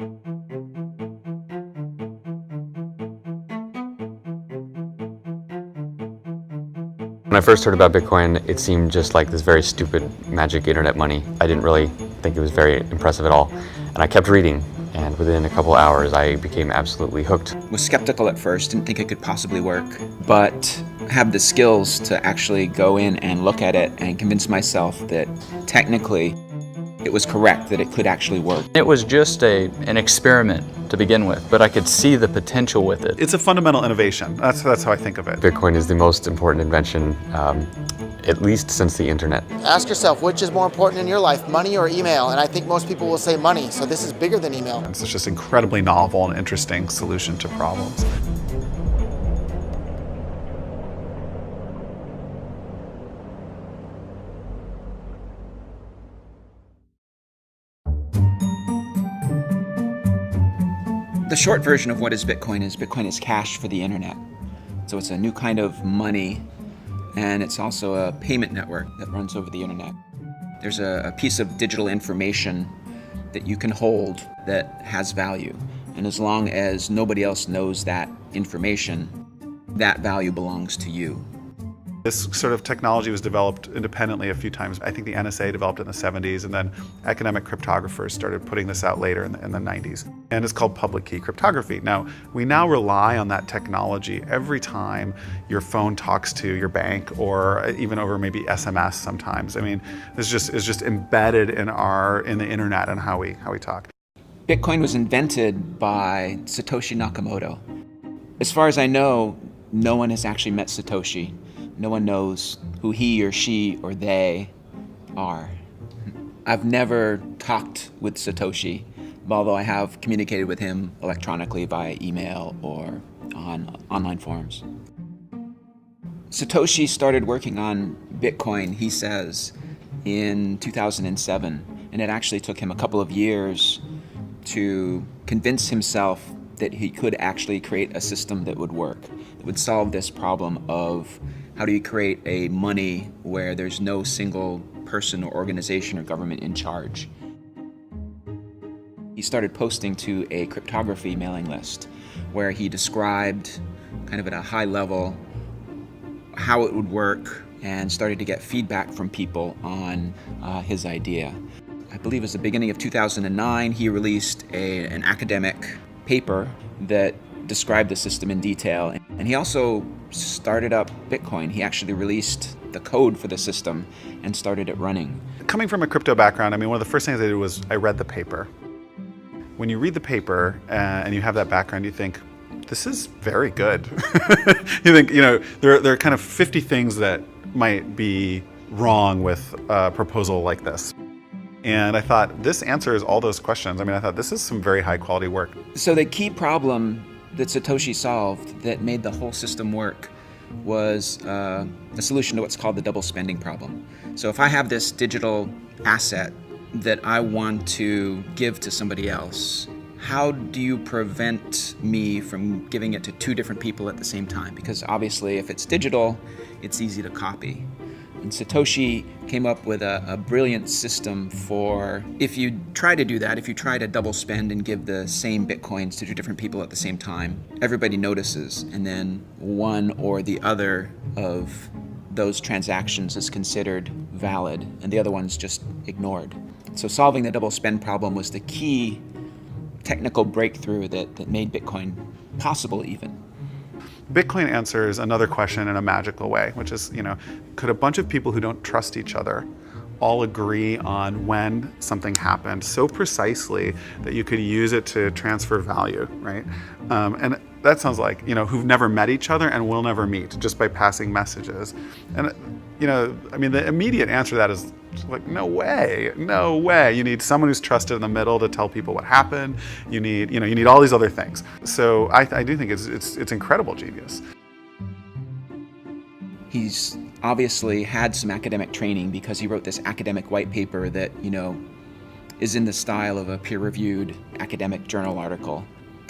When I first heard about Bitcoin, it seemed just like this very stupid magic internet money. I didn't really think it was very impressive at all. And I kept reading, and within a couple hours, I became absolutely hooked. Was skeptical at first, didn't think it could possibly work, but have the skills to actually go in and look at it and convince myself that technically it was correct, that it could actually work. It was just an experiment to begin with, but I could see the potential with it. It's a fundamental innovation. That's how I think of it. Bitcoin is the most important invention, at least since the internet. Ask yourself, which is more important in your life, money or email? And I think most people will say money, so this is bigger than email. It's just incredibly novel and interesting solution to problems. The short version of what is Bitcoin is cash for the internet. So it's a new kind of money, and it's also a payment network that runs over the internet. There's a piece of digital information that you can hold that has value. And as long as nobody else knows that information, that value belongs to you. This sort of technology was developed independently a few times. I think the NSA developed it in the 70s, and then academic cryptographers started putting this out later in the 90s. And it's called public key cryptography. Now, we now rely on that technology every time your phone talks to your bank, or even over maybe SMS sometimes. I mean, this is just embedded in the internet and how we talk. Bitcoin was invented by Satoshi Nakamoto. As far as I know, no one has actually met Satoshi. No one knows who he or she or they are. I've never talked with Satoshi, although I have communicated with him electronically via email or on online forums. Satoshi started working on Bitcoin, he says, in 2007, and it actually took him a couple of years to convince himself that he could actually create a system that would work, that would solve this problem of how do you create a money where there's no single person or organization or government in charge. He started posting to a cryptography mailing list where he described kind of at a high level how it would work and started to get feedback from people on his idea. I believe it was the beginning of 2009, he released an academic paper that described the system in detail. And he also started up Bitcoin. He actually released the code for the system and started it running. Coming from a crypto background, I mean, one of the first things I did was I read the paper. When you read the paper and you have that background, you think, this is very good. You think, there are kind of 50 things that might be wrong with a proposal like this. And I thought, this answers all those questions. I mean, I thought this is some very high quality work. So the key problem that Satoshi solved that made the whole system work was the solution to what's called the double spending problem. So if I have this digital asset that I want to give to somebody else, how do you prevent me from giving it to two different people at the same time? Because obviously if it's digital, it's easy to copy. And Satoshi came up with a brilliant system for, if you try to do that, if you try to double spend and give the same Bitcoins to two different people at the same time, everybody notices, and then one or the other of those transactions is considered valid, and the other one's just ignored. So solving the double spend problem was the key technical breakthrough that made Bitcoin possible even. Bitcoin answers another question in a magical way, which is, could a bunch of people who don't trust each other all agree on when something happened so precisely that you could use it to transfer value, right? And that sounds like, who've never met each other and will never meet just by passing messages. And, the immediate answer to that is like, no way. You need someone who's trusted in the middle to tell people what happened. You need all these other things. So I do think it's incredible genius. He's obviously had some academic training because he wrote this academic white paper that, is in the style of a peer-reviewed academic journal article.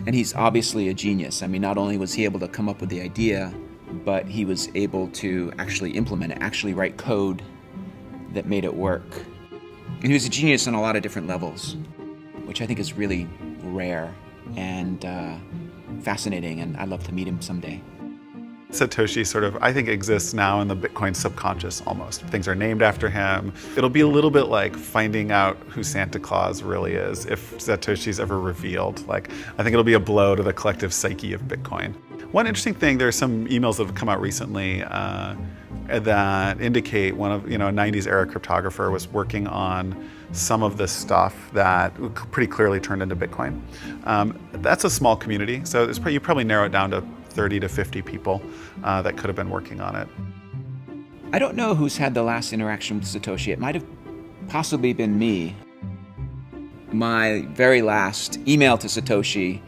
And he's obviously a genius. I mean, not only was he able to come up with the idea, but he was able to actually implement it, actually write code that made it work. And he was a genius on a lot of different levels, which I think is really, rare and fascinating, and I'd love to meet him someday. Satoshi sort of, I think, exists now in the Bitcoin subconscious almost. Things are named after him. It'll be a little bit like finding out who Santa Claus really is if Satoshi's ever revealed. Like, I think it'll be a blow to the collective psyche of Bitcoin. One interesting thing, there's some emails that have come out recently that indicate one of, a 90s era cryptographer was working on some of this stuff that pretty clearly turned into Bitcoin. That's a small community, so you probably narrow it down to 30 to 50 people that could have been working on it. I don't know who's had the last interaction with Satoshi. It might have possibly been me. My very last email to Satoshi,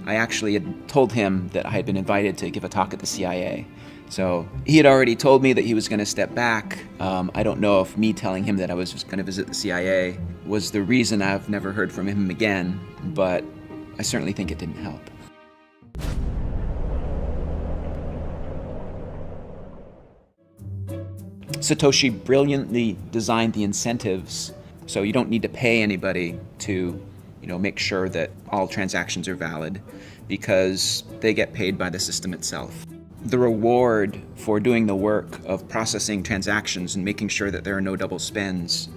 I actually had told him that I had been invited to give a talk at the CIA. So he had already told me that he was going to step back. I don't know if me telling him that I was just going to visit the CIA was the reason I've never heard from him again, but I certainly think it didn't help. Satoshi brilliantly designed the incentives so you don't need to pay anybody to, make sure that all transactions are valid because they get paid by the system itself. The reward for doing the work of processing transactions and making sure that there are no double spends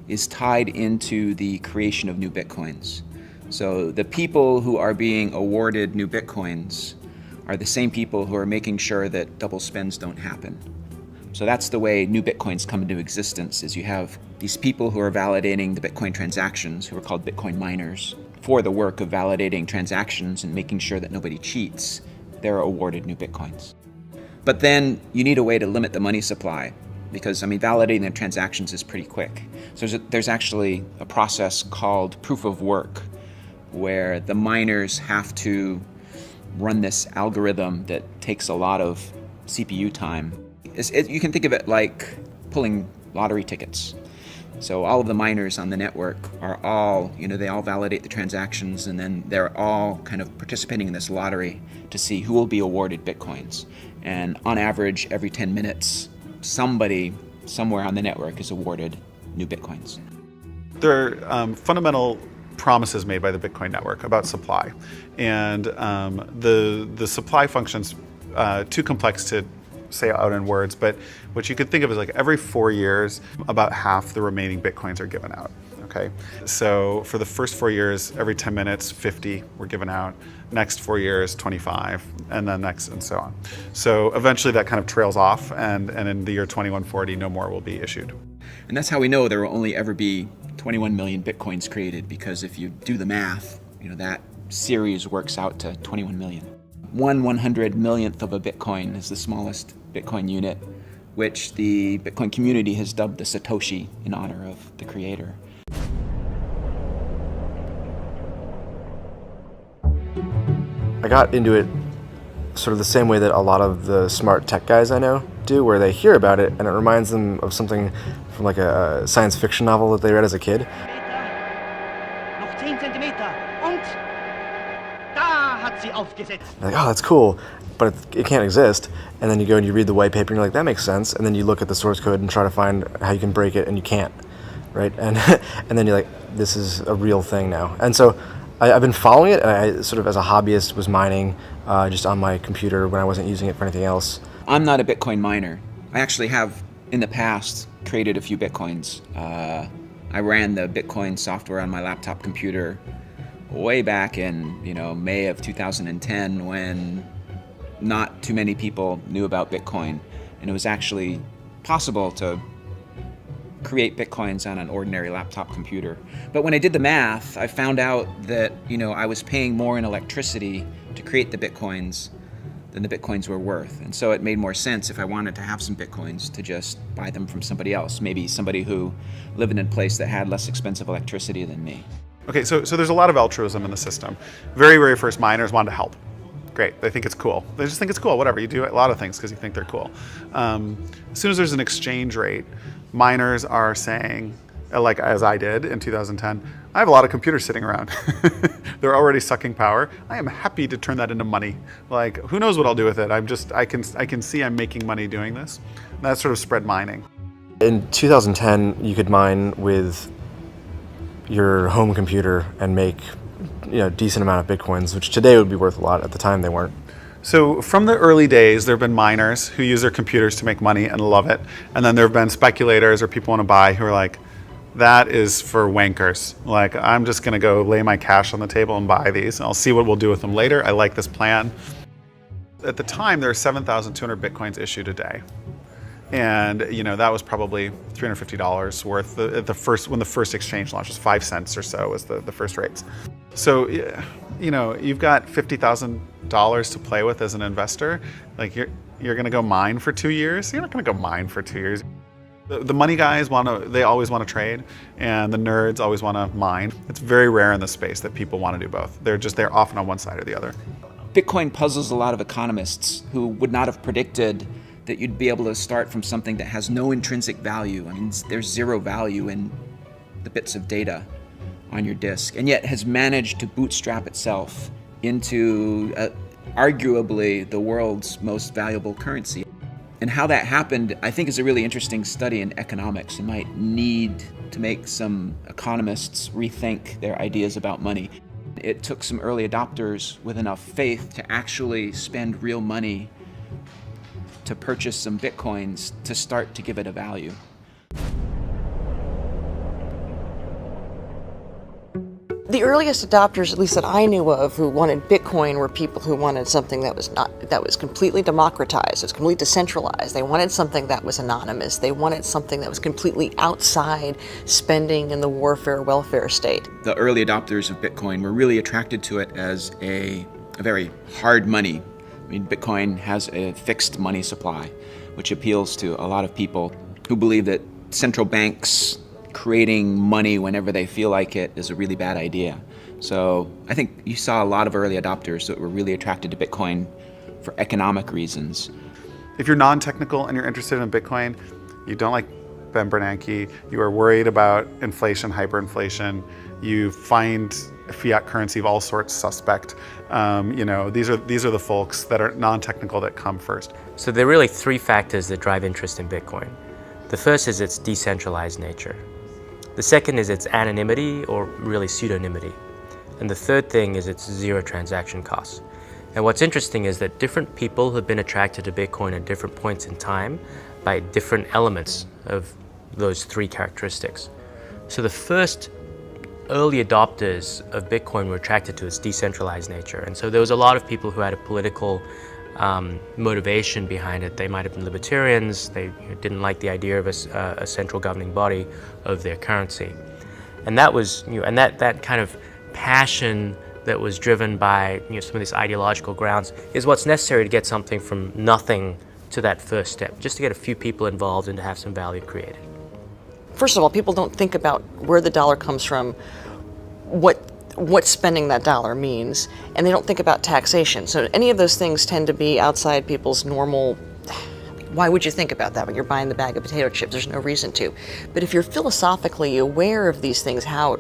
is tied into the creation of new Bitcoins. So the people who are being awarded new Bitcoins are the same people who are making sure that double spends don't happen. So that's the way new Bitcoins come into existence, is you have these people who are validating the Bitcoin transactions, who are called Bitcoin miners, for the work of validating transactions and making sure that nobody cheats. They're awarded new Bitcoins. But then you need a way to limit the money supply because, validating the transactions is pretty quick. So there's actually a process called proof of work where the miners have to run this algorithm that takes a lot of CPU time. You can think of it like pulling lottery tickets. So all of the miners on the network are all, they all validate the transactions, and then they're all kind of participating in this lottery to see who will be awarded Bitcoins. And on average, every 10 minutes, somebody somewhere on the network is awarded new Bitcoins. There are fundamental promises made by the Bitcoin network about supply. And the supply function's too complex to say out in words, but what you could think of is like every 4 years, about half the remaining Bitcoins are given out, okay? So for the first 4 years, every 10 minutes, 50 were given out. Next 4 years, 25, and then next, and so on. So eventually that kind of trails off, and in the year 2140, no more will be issued. And that's how we know there will only ever be 21 million Bitcoins created, because if you do the math, that series works out to 21 million. 1/100 millionth of a Bitcoin is the smallest Bitcoin unit, which the Bitcoin community has dubbed the Satoshi in honor of the creator. I got into it sort of the same way that a lot of the smart tech guys I know do, where they hear about it and it reminds them of something from like a science fiction novel that they read as a kid. Noch 10 Zentimeter und da hat sie aufgesetzt. You're like, oh, that's cool, but it can't exist. And then you go and you read the white paper and you're like, that makes sense. And then you look at the source code and try to find how you can break it, and you can't, right? And and then you're like, this is a real thing now. And so I've been following it, and I sort of as a hobbyist was mining just on my computer when I wasn't using it for anything else. I'm not a Bitcoin miner. I actually have, in the past, created a few Bitcoins. I ran the Bitcoin software on my laptop computer way back in, May of 2010, when not too many people knew about Bitcoin, and it was actually possible to create Bitcoins on an ordinary laptop computer. But when I did the math, I found out that, I was paying more in electricity to create the Bitcoins than the Bitcoins were worth. And so it made more sense, if I wanted to have some Bitcoins, to just buy them from somebody else, maybe somebody who lived in a place that had less expensive electricity than me. Okay, so there's a lot of altruism in the system. Very, very first miners wanted to help. Great, they think it's cool. They just think it's cool, whatever. You do a lot of things because you think they're cool. As soon as there's an exchange rate, miners are saying, like as I did in 2010, I have a lot of computers sitting around. They're already sucking power. I am happy to turn that into money. Like, who knows what I'll do with it? I can see I'm making money doing this. And that sort of spread mining. In 2010, you could mine with your home computer and make decent amount of Bitcoins, which today would be worth a lot. At the time, they weren't. So from the early days, there have been miners who use their computers to make money and love it. And then there have been speculators or people want to buy who are like, that is for wankers. Like, I'm just going to go lay my cash on the table and buy these. And I'll see what we'll do with them later. I like this plan. At the time, there are 7,200 Bitcoins issued a day. And that was probably $350 worth. When the first exchange launched, was 5 cents or so was the first rates. So, you've got $50,000 to play with as an investor. Like you're going to go mine for 2 years. You're not going to go mine for 2 years. The money guys they always want to trade, and the nerds always want to mine. It's very rare in the space that people want to do both. They're often on one side or the other. Bitcoin puzzles a lot of economists who would not have predicted that you'd be able to start from something that has no intrinsic value. I mean, there's zero value in the bits of data on your disk, and yet has managed to bootstrap itself into arguably the world's most valuable currency. And how that happened, I think, is a really interesting study in economics. You might need to make some economists rethink their ideas about money. It took some early adopters with enough faith to actually spend real money to purchase some Bitcoins to start to give it a value. The earliest adopters, at least that I knew of, who wanted Bitcoin were people who wanted something that was completely democratized, it was completely decentralized. They wanted something that was anonymous. They wanted something that was completely outside spending in the warfare welfare state. The early adopters of Bitcoin were really attracted to it as a very hard money. I mean, Bitcoin has a fixed money supply, which appeals to a lot of people who believe that central banks creating money whenever they feel like it is a really bad idea. So I think you saw a lot of early adopters that were really attracted to Bitcoin for economic reasons. If you're non-technical and you're interested in Bitcoin, you don't like Ben Bernanke, you are worried about inflation, hyperinflation, you find fiat currency of all sorts suspect. These are the folks that are non-technical that come first. So there are really three factors that drive interest in Bitcoin. The first is its decentralized nature. The second is its anonymity, or really pseudonymity. And the third thing is its zero transaction costs. And what's interesting is that different people have been attracted to Bitcoin at different points in time by different elements of those three characteristics. So the first early adopters of Bitcoin were attracted to its decentralized nature. And so there was a lot of people who had a political motivation behind it. They might have been libertarians. They didn't like the idea of a central governing body of their currency, and that was and that kind of passion that was driven by some of these ideological grounds is what's necessary to get something from nothing to that first step, just to get a few people involved and to have some value created. First of all, people don't think about where the dollar comes from, what spending that dollar means, and they don't think about taxation. So any of those things tend to be outside people's normal. Why would you think about that when you're buying the bag of potato chips? There's no reason to. But if you're philosophically aware of these things, how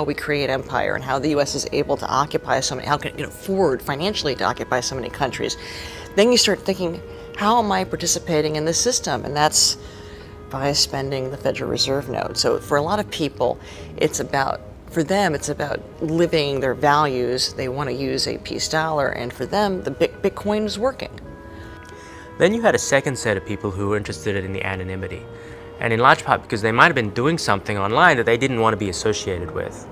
we create empire and how the U.S. is able to occupy so many, how can it afford financially to occupy so many countries, then you start thinking, how am I participating in this system? And that's by spending the Federal Reserve note. So for a lot of people, for them, it's about living their values. They want to use a peace dollar, and for them, the Bitcoin is working. Then you had a second set of people who were interested in the anonymity, and in large part because they might have been doing something online that they didn't want to be associated with.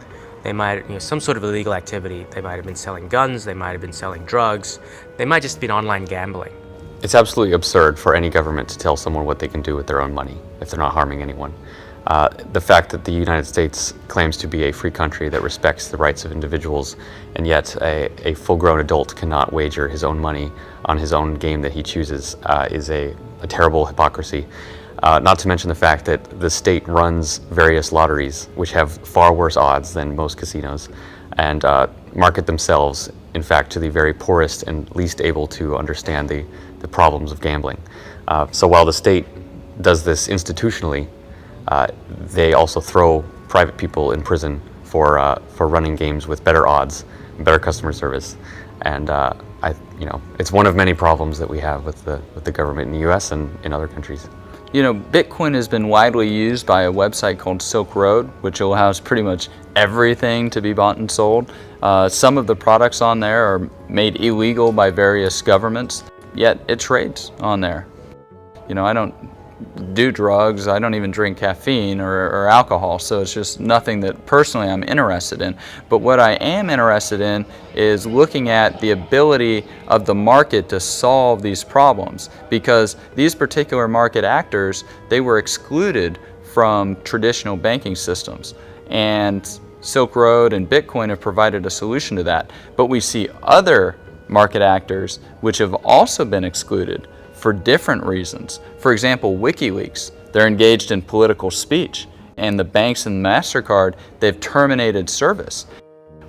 They might, some sort of illegal activity. They might have been selling guns. They might have been selling drugs. They might just have been online gambling. It's absolutely absurd for any government to tell someone what they can do with their own money if they're not harming anyone. The fact that the United States claims to be a free country that respects the rights of individuals, and yet a full-grown adult cannot wager his own money on his own game that he chooses is a terrible hypocrisy. Not to mention the fact that the state runs various lotteries, which have far worse odds than most casinos, and market themselves, in fact, to the very poorest and least able to understand the problems of gambling. So while the state does this institutionally, they also throw private people in prison for running games with better odds, better customer service, and it's one of many problems that we have with the government in the U.S. and in other countries. You know, Bitcoin has been widely used by a website called Silk Road, which allows pretty much everything to be bought and sold. Some of the products on there are made illegal by various governments, yet it trades on there. You know, I don't do drugs, I don't even drink caffeine or alcohol, so it's just nothing that personally I'm interested in. But what I am interested in is looking at the ability of the market to solve these problems, because these particular market actors, they were excluded from traditional banking systems, and Silk Road and Bitcoin have provided a solution to that. But we see other market actors which have also been excluded for different reasons. For example, WikiLeaks, they're engaged in political speech, and the banks and MasterCard, they've terminated service.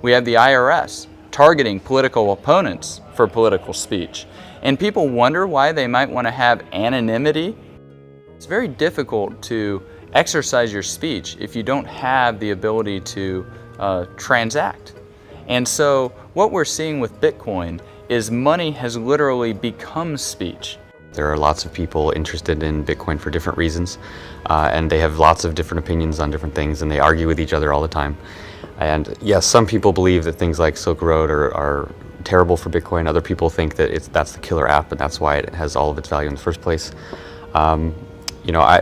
We have the IRS targeting political opponents for political speech. And people wonder why they might want to have anonymity. It's very difficult to exercise your speech if you don't have the ability to transact. And so what we're seeing with Bitcoin is money has literally become speech. There are lots of people interested in Bitcoin for different reasons, and they have lots of different opinions on different things, and they argue with each other all the time. And yes, some people believe that things like Silk Road are terrible for Bitcoin. Other people think that that's the killer app, and that's why it has all of its value in the first place. You know,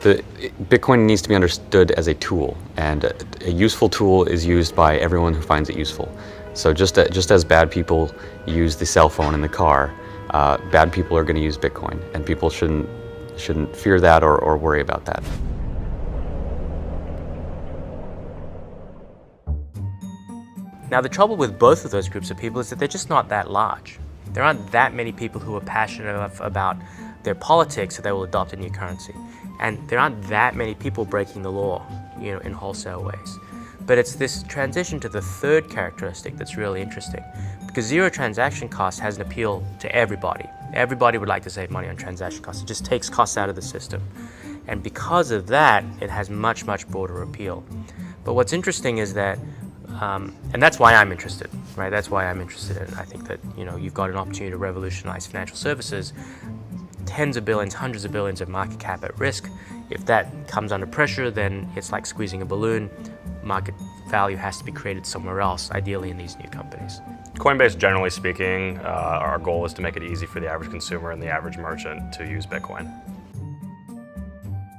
Bitcoin needs to be understood as a tool, and a useful tool is used by everyone who finds it useful. So just as bad people use the cell phone in the car, bad people are going to use Bitcoin, and people shouldn't fear that or worry about that. Now, the trouble with both of those groups of people is that they're just not that large. There aren't that many people who are passionate enough about their politics that they will adopt a new currency. And there aren't that many people breaking the law, you know, in wholesale ways. But it's this transition to the third characteristic that's really interesting, because zero transaction cost has an appeal to everybody. Everybody would like to save money on transaction costs. It just takes costs out of the system. And because of that, it has much, much broader appeal. But what's interesting is that, and that's why I'm interested, right? That's why I'm interested in it. I think that, you know, you've got an opportunity to revolutionize financial services, tens of billions, hundreds of billions of market cap at risk. If that comes under pressure, then it's like squeezing a balloon. Market value has to be created somewhere else, ideally in these new companies. Coinbase, generally speaking, our goal is to make it easy for the average consumer and the average merchant to use Bitcoin.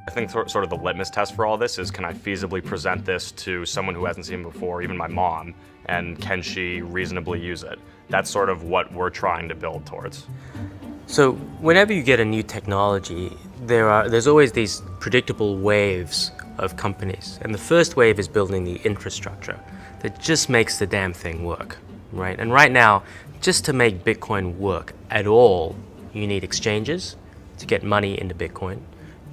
I think sort of the litmus test for all this is, can I feasibly present this to someone who hasn't seen it before, even my mom, and can she reasonably use it? That's sort of what we're trying to build towards. So whenever you get a new technology, there's always these predictable waves of companies. And the first wave is building the infrastructure that just makes the damn thing work, right? And right now, just to make Bitcoin work at all, you need exchanges to get money into Bitcoin,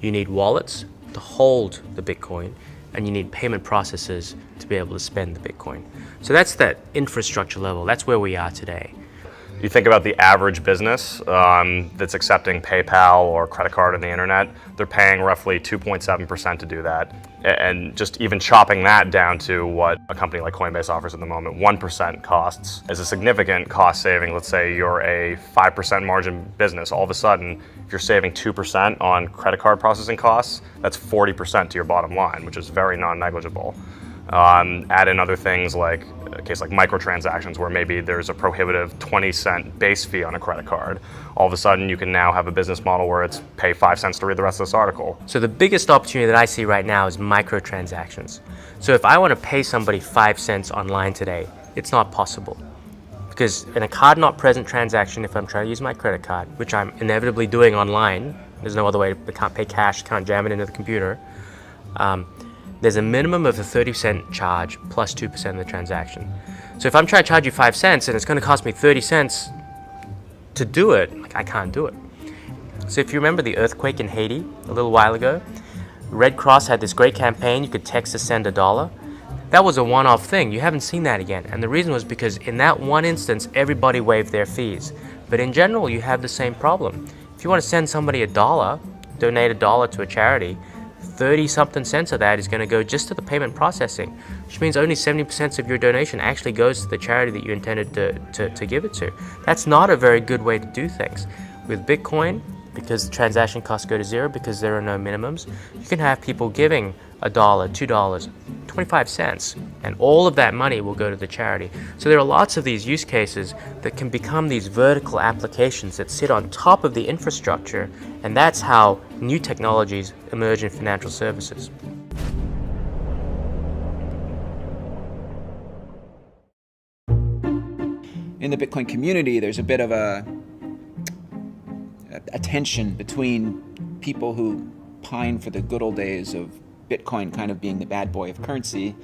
you need wallets to hold the Bitcoin, and you need payment processors to be able to spend the Bitcoin. So that's that infrastructure level. That's where we are today. You think about the average business that's accepting PayPal or credit card on the internet, they're paying roughly 2.7% to do that. And just even chopping that down to what a company like Coinbase offers at the moment, 1% costs is a significant cost saving. Let's say you're a 5% margin business. All of a sudden, if you're saving 2% on credit card processing costs, that's 40% to your bottom line, which is very non-negligible. Add in other things like a case like microtransactions, where maybe there's a prohibitive 20-cent base fee on a credit card. All of a sudden, you can now have a business model where it's pay 5 cents to read the rest of this article. So the biggest opportunity that I see right now is microtransactions. So if I want to pay somebody 5 cents online today, it's not possible. Because in a card not present transaction, if I'm trying to use my credit card, which I'm inevitably doing online, there's no other way, I can't pay cash, can't jam it into the computer, there's a minimum of a 30-cent charge plus 2% of the transaction. So if I'm trying to charge you 5 cents and it's going to cost me 30 cents to do it, I can't do it. So if you remember the earthquake in Haiti a little while ago, Red Cross had this great campaign. You could text to send $1. That was a one-off thing. You haven't seen that again. And the reason was because in that one instance, everybody waived their fees. But in general, you have the same problem. If you want to send somebody $1, donate $1 to a charity, 30-something cents of that is going to go just to the payment processing, which means only 70% of your donation actually goes to the charity that you intended to give it to. That's not a very good way to do things. With Bitcoin, because the transaction costs go to zero because there are no minimums. You can have people giving $1, $2, 25 cents, and all of that money will go to the charity. So there are lots of these use cases that can become these vertical applications that sit on top of the infrastructure, and that's how new technologies emerge in financial services. In the Bitcoin community, there's a bit of a tension between people who pine for the good old days of Bitcoin kind of being the bad boy of currency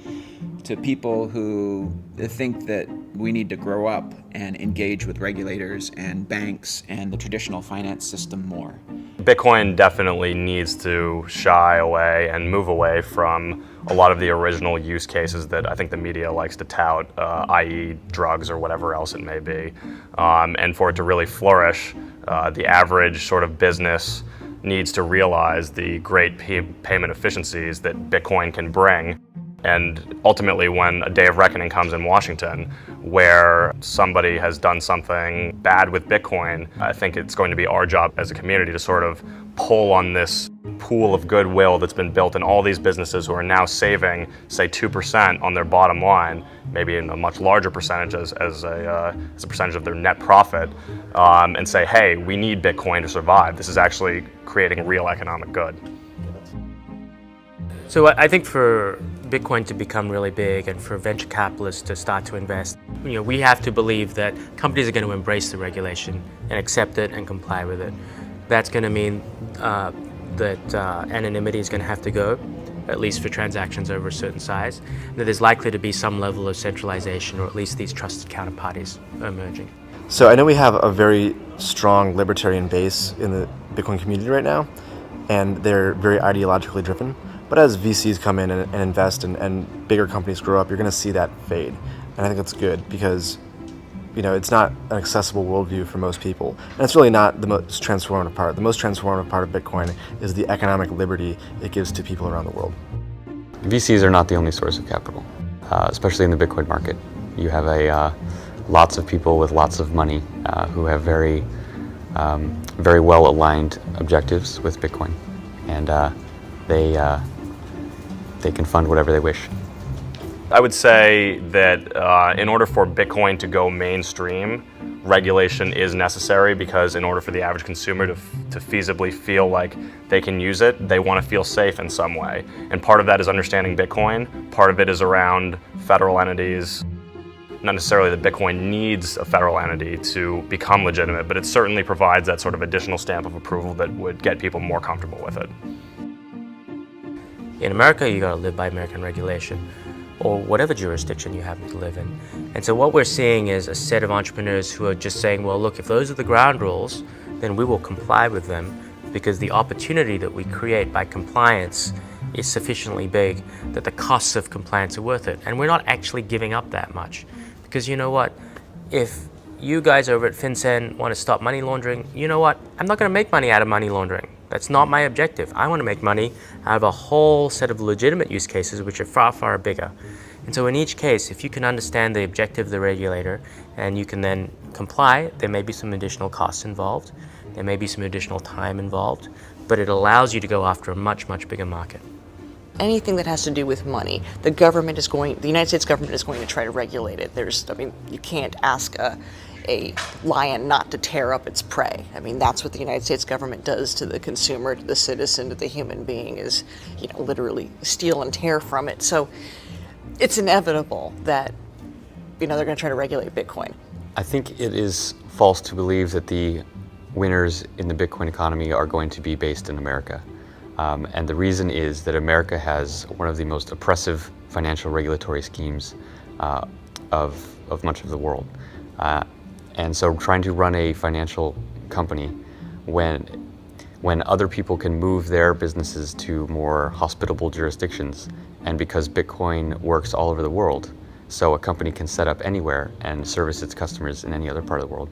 to people who think that we need to grow up and engage with regulators and banks and the traditional finance system more. Bitcoin definitely needs to shy away and move away from a lot of the original use cases that I think the media likes to tout, i.e. drugs or whatever else it may be. And for it to really flourish, the average sort of business needs to realize the great payment efficiencies that Bitcoin can bring. And ultimately, when a day of reckoning comes in Washington, where somebody has done something bad with Bitcoin, I think it's going to be our job as a community to sort of pull on this pool of goodwill that's been built in all these businesses who are now saving, say, 2% on their bottom line, maybe in a much larger percentage as a percentage of their net profit, and say, hey, we need Bitcoin to survive. This is actually creating real economic good. So I think for Bitcoin to become really big and for venture capitalists to start to invest, we have to believe that companies are going to embrace the regulation and accept it and comply with it. That's going to mean that anonymity is going to have to go, at least for transactions over a certain size, that there's likely to be some level of centralization, or at least these trusted counterparties emerging. So I know we have a very strong libertarian base in the Bitcoin community right now, and they're very ideologically driven. But as VCs come in and invest and bigger companies grow up, you're going to see that fade. And I think that's good because, it's not an accessible worldview for most people. And it's really not the most transformative part. The most transformative part of Bitcoin is the economic liberty it gives to people around the world. VCs are not the only source of capital, especially in the Bitcoin market. You have lots of people with lots of money who have very well aligned objectives with Bitcoin, and they can fund whatever they wish. I would say that in order for Bitcoin to go mainstream, regulation is necessary, because in order for the average consumer to feasibly feel like they can use it, they want to feel safe in some way. And part of that is understanding Bitcoin. Part of it is around federal entities. Not necessarily that Bitcoin needs a federal entity to become legitimate, but it certainly provides that sort of additional stamp of approval that would get people more comfortable with it. In America, you got to live by American regulation, or whatever jurisdiction you happen to live in. And so what we're seeing is a set of entrepreneurs who are just saying, well, look, if those are the ground rules, then we will comply with them, because the opportunity that we create by compliance is sufficiently big that the costs of compliance are worth it. And we're not actually giving up that much. Because you know what? If you guys over at FinCEN want to stop money laundering, you know what? I'm not going to make money out of money laundering. That's not my objective. I want to make money out of a whole set of legitimate use cases which are far, far bigger. And so in each case, if you can understand the objective of the regulator and you can then comply, there may be some additional costs involved, there may be some additional time involved, but it allows you to go after a much, much bigger market. Anything that has to do with money, the United States government is going to try to regulate it. You can't ask a lion not to tear up its prey. That's what the United States government does to the consumer, to the citizen, to the human being, is, literally steal and tear from it. So it's inevitable that, they're going to try to regulate Bitcoin. I think it is false to believe that the winners in the Bitcoin economy are going to be based in America. And the reason is that America has one of the most oppressive financial regulatory schemes of much of the world. And so trying to run a financial company when other people can move their businesses to more hospitable jurisdictions, and because Bitcoin works all over the world, so a company can set up anywhere and service its customers in any other part of the world,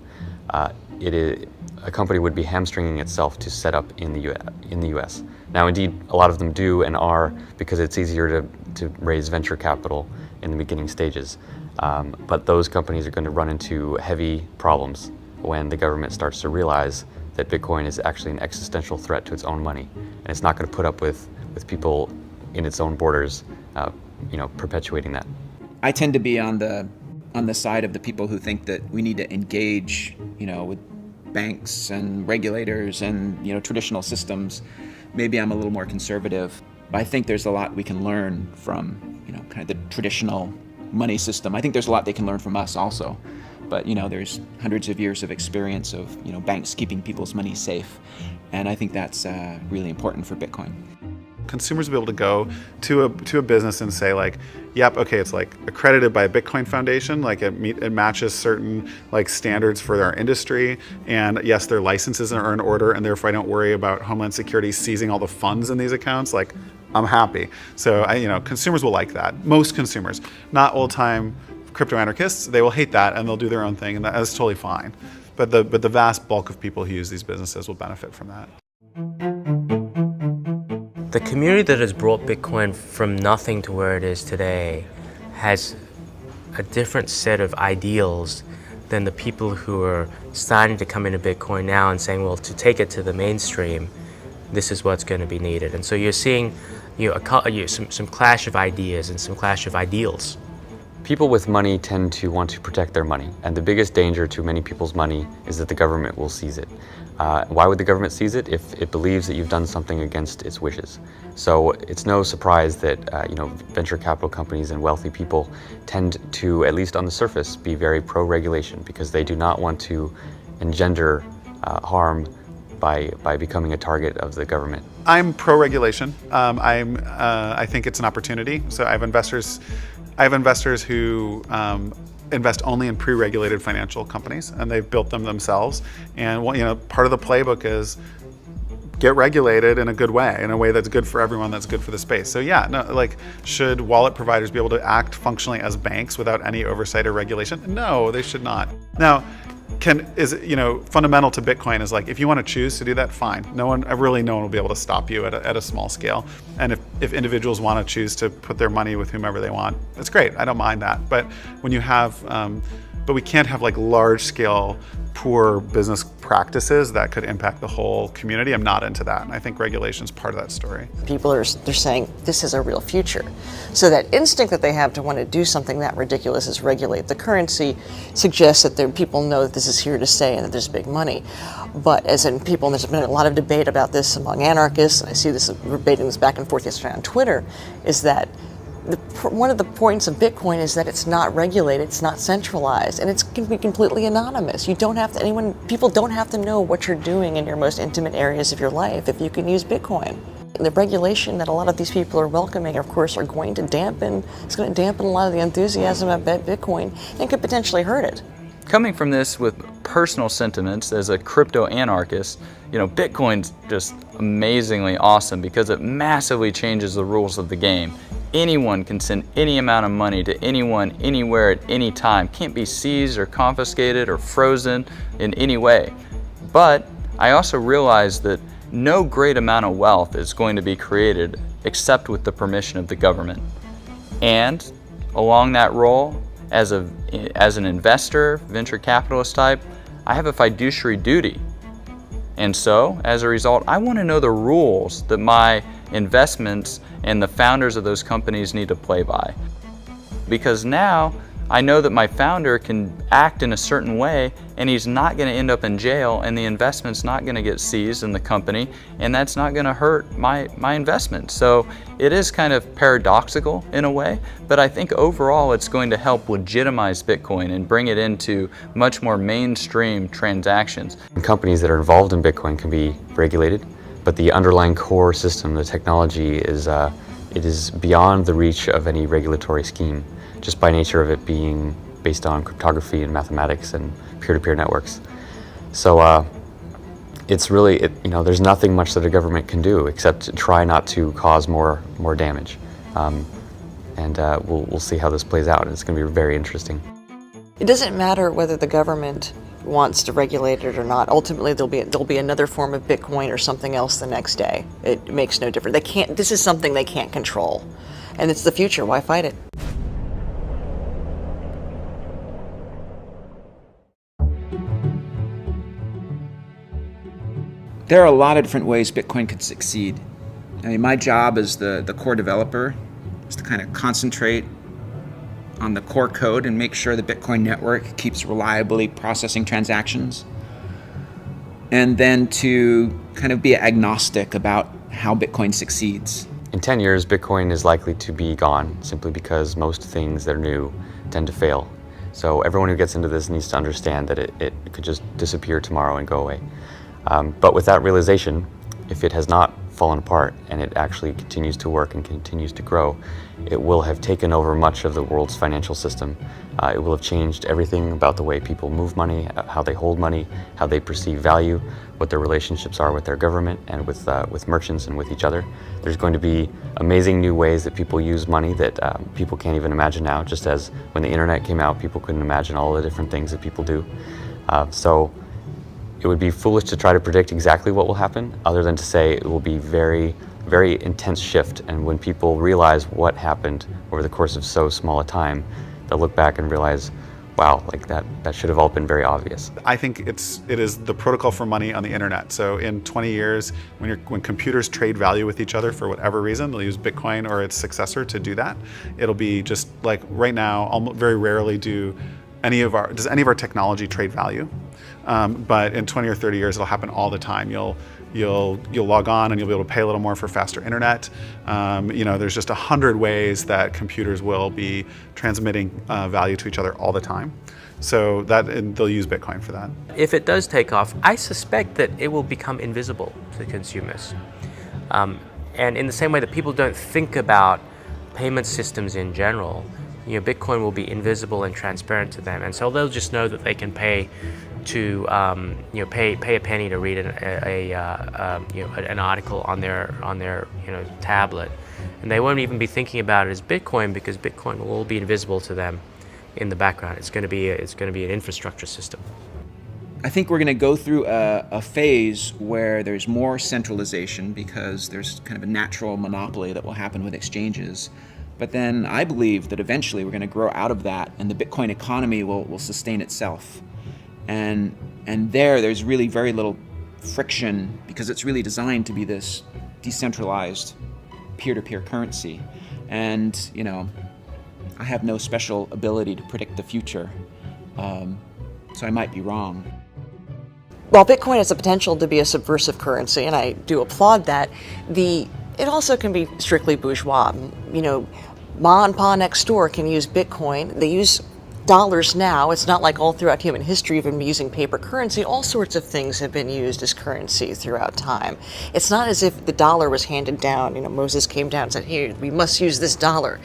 a company would be hamstringing itself to set up in the US. Now, indeed, a lot of them do and are, because it's easier to raise venture capital in the beginning stages. But those companies are going to run into heavy problems when the government starts to realize that Bitcoin is actually an existential threat to its own money, and it's not going to put up with people in its own borders, perpetuating that. I tend to be on the side of the people who think that we need to engage, with banks and regulators and traditional systems. Maybe I'm a little more conservative. But I think there's a lot we can learn from kind of the traditional money system. I think there's a lot they can learn from us also. But there's hundreds of years of experience of banks keeping people's money safe, and I think that's really important for Bitcoin. Consumers will be able to go to a business and say like, yep, okay, it's like accredited by a Bitcoin Foundation, like it matches certain like standards for our industry, and yes, their licenses are in order, and therefore I don't worry about Homeland Security seizing all the funds in these accounts. Like, I'm happy. So consumers will like that. Most consumers, not old-time crypto anarchists, they will hate that and they'll do their own thing, and that's totally fine. But the vast bulk of people who use these businesses will benefit from that. The community that has brought Bitcoin from nothing to where it is today has a different set of ideals than the people who are starting to come into Bitcoin now and saying, well, to take it to the mainstream, this is what's going to be needed. And so you're seeing some clash of ideas and some clash of ideals. People with money tend to want to protect their money, and the biggest danger to many people's money is that the government will seize it. Why would the government seize it? If it believes that you've done something against its wishes. So it's no surprise that venture capital companies and wealthy people tend to, at least on the surface, be very pro-regulation, because they do not want to engender harm by becoming a target of the government. I'm pro-regulation. I think it's an opportunity. So I have investors who invest only in pre-regulated financial companies, and they've built them themselves. And part of the playbook is get regulated in a good way, in a way that's good for everyone, that's good for the space. So should wallet providers be able to act functionally as banks without any oversight or regulation? No, they should not. Now, fundamental to Bitcoin is like, if you want to choose to do that, fine. No one will be able to stop you at a small scale. And if individuals want to choose to put their money with whomever they want, that's great. I don't mind that. But when you have, but we can't have like large scale poor business practices that could impact the whole community. I'm not into that. And I think regulation is part of that story. People they're saying this is a real future. So that instinct that they have to want to do something that ridiculous is regulate the currency suggests that people know that this is here to stay and that there's big money. But as in people, and there's been a lot of debate about this among anarchists, and I see this debating this back and forth yesterday on Twitter, is that one of the points of Bitcoin is that it's not regulated, it's not centralized, and it can be completely anonymous. People don't have to know what you're doing in your most intimate areas of your life if you can use Bitcoin. The regulation that a lot of these people are welcoming, of course, it's going to dampen a lot of the enthusiasm about Bitcoin and could potentially hurt it. Coming from this with personal sentiments as a crypto anarchist, Bitcoin's just amazingly awesome because it massively changes the rules of the game. Anyone can send any amount of money to anyone, anywhere, at any time. Can't be seized or confiscated or frozen in any way. But I also realize that no great amount of wealth is going to be created except with the permission of the government. And along that role, as an investor, venture capitalist type, I have a fiduciary duty. And so, as a result, I want to know the rules that my investments and the founders of those companies need to play by. Because now I know that my founder can act in a certain way and he's not going to end up in jail, and the investment's not going to get seized in the company, and that's not going to hurt my investment. So it is kind of paradoxical in a way, but I think overall it's going to help legitimize Bitcoin and bring it into much more mainstream transactions. Companies that are involved in Bitcoin can be regulated, but the underlying core system, the technology, is beyond the reach of any regulatory scheme, just by nature of it being based on cryptography and mathematics and peer-to-peer networks. So it's really, there's nothing much that a government can do except to try not to cause more damage. We'll see how this plays out. It's going to be very interesting. It doesn't matter whether the government wants to regulate it or not. Ultimately, there'll be another form of Bitcoin or something else the next day. It makes no difference. This is something they can't control, and it's the future. Why fight it? There are a lot of different ways Bitcoin could succeed. I mean, my job as the core developer is to kind of concentrate on the core code and make sure the Bitcoin network keeps reliably processing transactions. And then to kind of be agnostic about how Bitcoin succeeds. In 10 years, Bitcoin is likely to be gone simply because most things that are new tend to fail. So everyone who gets into this needs to understand that it could just disappear tomorrow and go away. But with that realization, if it has not fallen apart and it actually continues to work and continues to grow, it will have taken over much of the world's financial system. It will have changed everything about the way people move money, how they hold money, how they perceive value, what their relationships are with their government and with merchants and with each other. There's going to be amazing new ways that people use money that people can't even imagine now, just as when the internet came out, people couldn't imagine all the different things that people do. So it would be foolish to try to predict exactly what will happen, other than to say it will be very, very intense shift. And when people realize what happened over the course of so small a time, they'll look back and realize, wow, like that should have all been very obvious. I think it is the protocol for money on the internet. So in 20 years, when computers trade value with each other for whatever reason, they'll use Bitcoin or its successor to do that. It'll be just like right now, very rarely does any of our technology trade value. But in 20 or 30 years, it'll happen all the time. You'll log on and you'll be able to pay a little more for faster internet. There's just 100 ways that computers will be transmitting value to each other all the time. So and they'll use Bitcoin for that. If it does take off, I suspect that it will become invisible to consumers. And in the same way that people don't think about payment systems in general, Bitcoin will be invisible and transparent to them, and so they'll just know that they can pay to pay a penny to read an article on their tablet, and they won't even be thinking about it as Bitcoin, because Bitcoin will all be invisible to them in the background. It's going to be an infrastructure system. I think we're going to go through a phase where there's more centralization because there's kind of a natural monopoly that will happen with exchanges. But then I believe that eventually we're going to grow out of that and the Bitcoin economy will sustain itself. And there's really very little friction because it's really designed to be this decentralized peer-to-peer currency. And, I have no special ability to predict the future, so I might be wrong. While Bitcoin has the potential to be a subversive currency, and I do applaud that, it also can be strictly bourgeois. Ma and Pa next door can use Bitcoin. They use dollars now. It's not like all throughout human history we've been using paper currency. All sorts of things have been used as currency throughout time. It's not as if the dollar was handed down. Moses came down and said, "Here, we must use this dollar."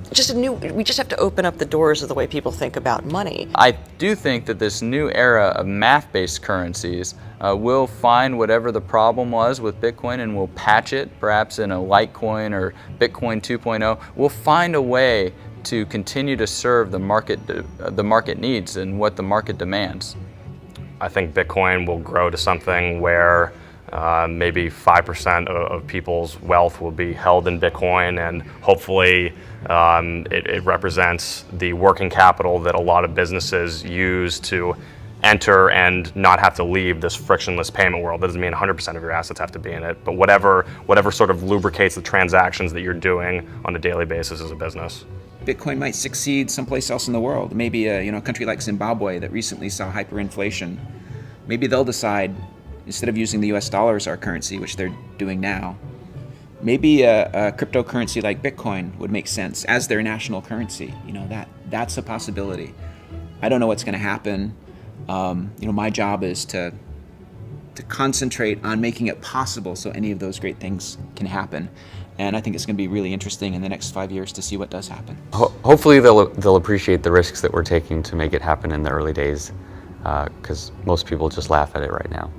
We just have to open up the doors of the way people think about money. I do think that this new era of math-based currencies will find whatever the problem was with Bitcoin and will patch it, perhaps in a Litecoin or Bitcoin 2.0. We'll find a way to continue to serve the market needs and what the market demands. I think Bitcoin will grow to something where maybe 5% of people's wealth will be held in Bitcoin, and hopefully it represents the working capital that a lot of businesses use to enter and not have to leave this frictionless payment world. That doesn't mean 100% of your assets have to be in it, but whatever sort of lubricates the transactions that you're doing on a daily basis as a business. Bitcoin might succeed someplace else in the world. Maybe a country like Zimbabwe that recently saw hyperinflation. Maybe they'll decide, instead of using the US dollar as our currency, which they're doing now, maybe a cryptocurrency like Bitcoin would make sense as their national currency. That's a possibility. I don't know what's going to happen. My job is to concentrate on making it possible so any of those great things can happen. And I think it's going to be really interesting in the next 5 years to see what does happen. Hopefully they'll appreciate the risks that we're taking to make it happen in the early days, because most people just laugh at it right now.